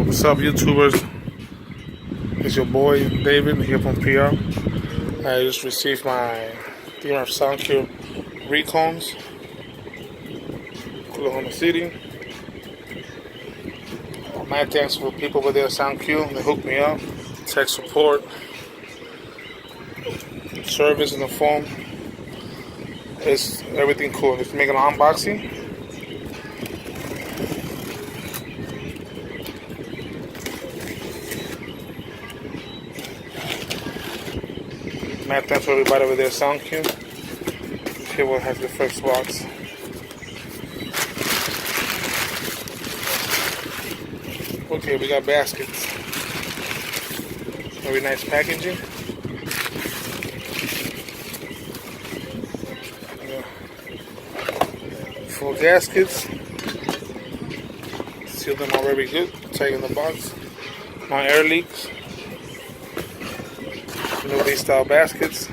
What's up, YouTubers? It's your boy David here from PR. I just received my Sound Qubed Recons, Oklahoma City. My thanks for people over there at Sound Qubed. They hooked me up. Tech support, service in the phone. It's everything cool. Let's make an unboxing. Mad thanks for everybody over there at Sound Qubed. Here what has the first box. Okay, we got baskets. Very nice packaging. Full gaskets. Seal them all very good. Tight in the box. No air leaks. These style baskets.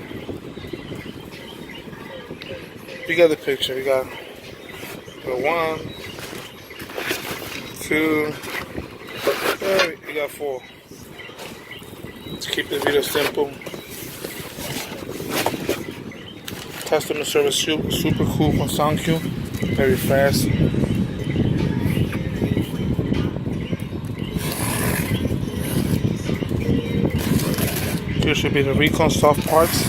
You got the picture. We got the 1, 2, we got 4. Let's keep this video simple. Customer service super cool from Sound Qubed. Very fast. Here should be the Recons soft parts.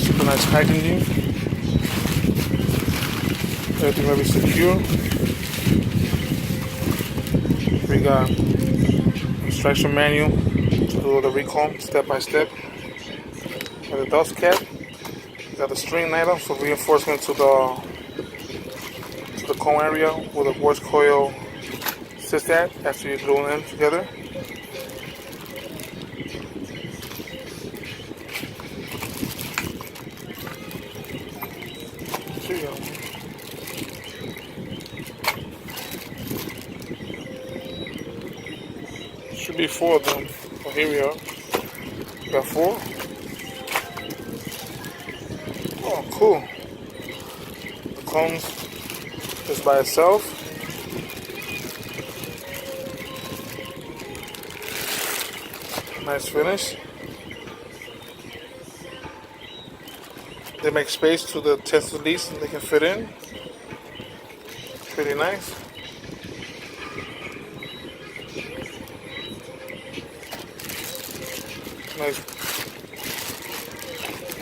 Super nice packaging. Everything very secure. We got instruction manual to do the recon step by step. Got the dust cap. Got the string item for reinforcement to the cone area where the worst coil sits at after you glue them together. There you go. Should be 4 of them. Well, here we are. We got 4. Oh, cool. The cones just by itself. Nice finish. They make space to the test release and they can fit in. Pretty nice. Nice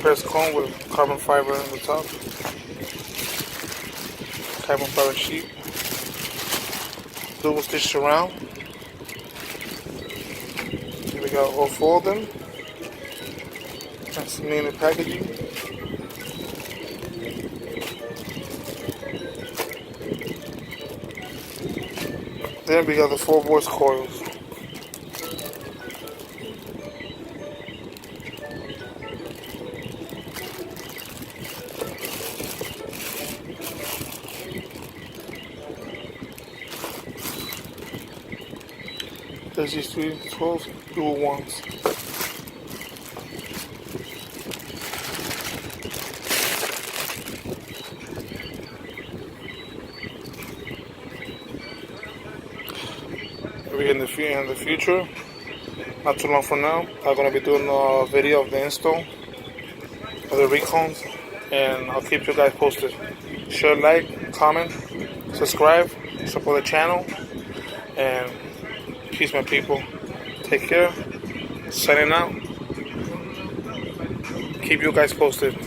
pressed cone with carbon fiber on the top. Carbon fiber sheet. Double stitched around. Here we got all 4 of them. That's neat in the packaging. Then we got the 4 voice coils. There's these 3 12 dual ones. Maybe in the future, not too long from now, I'm going to be doing a video of the install of the Recons, and I'll keep you guys posted. Share, like, comment, subscribe, support the channel, and peace, my people. Take care. Signing out. Keep you guys posted.